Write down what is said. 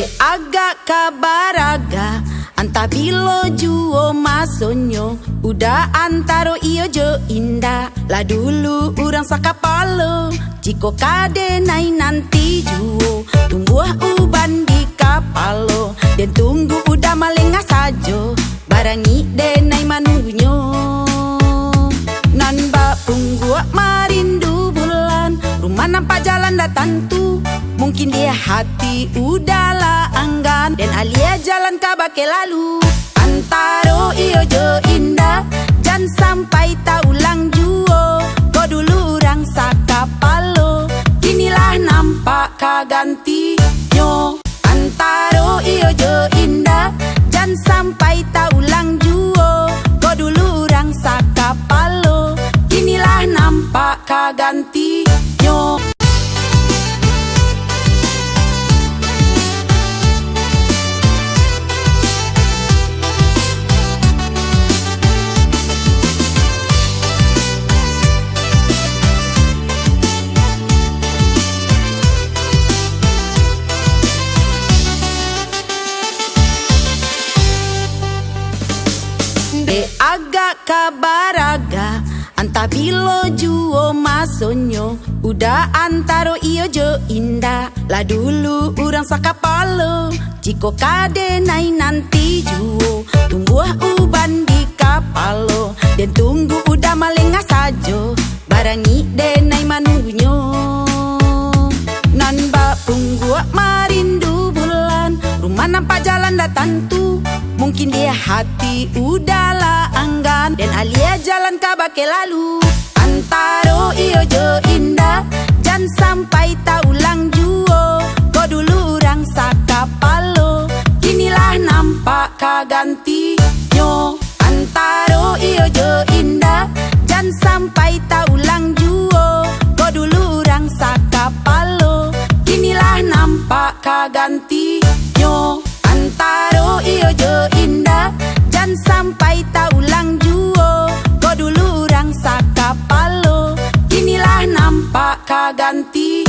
agak kabaraga antabilo juo masonyo udah antaro iyo jo indah lah dulu urang sakapalo jiko kade nai nanti juo tumbuh uban di kapalo dan tunggu udah malengah sajo barangi denai manungunyo nan ba punggua marindu bulan rumah nampak jalan datang tu mungkin dia hati udahlah anggan dan alia jalan kabake lalu antaro iyo jo indah jangan sampai tak ulang juo kau dulu orang sakapalo inilah nampak kaganti nyo antaro iyo jo indah jangan sampai tak ulang juo kau dulu orang sakapalo inilah nampak kaganti nyo. Agak kabaraga antabilo juo masonyo udah antaro iyo jo indah lah dulu urang sakapalo jiko kade nai nanti juo tumbuh uban di kapalo dan tunggu udah malengah sajo barangi denai manungunyo nan ba punggua marindu bulan rumah nampak jalan datang tu mungkin dia hati udahlah anggan dan alia jalan kabake lalu antaro iyo jo indah jangan sampai tak ulang juo kau dulu orang sakapalo inilah nampak kaganti nyo antaro iyo jo indah jangan sampai tak ulang juo kau dulu orang sakapalo inilah nampak kaganti nyo antaro iyo jo indah jangan sampai tak ulang juo kau dulu orang sakapalo inilah nampak kaganti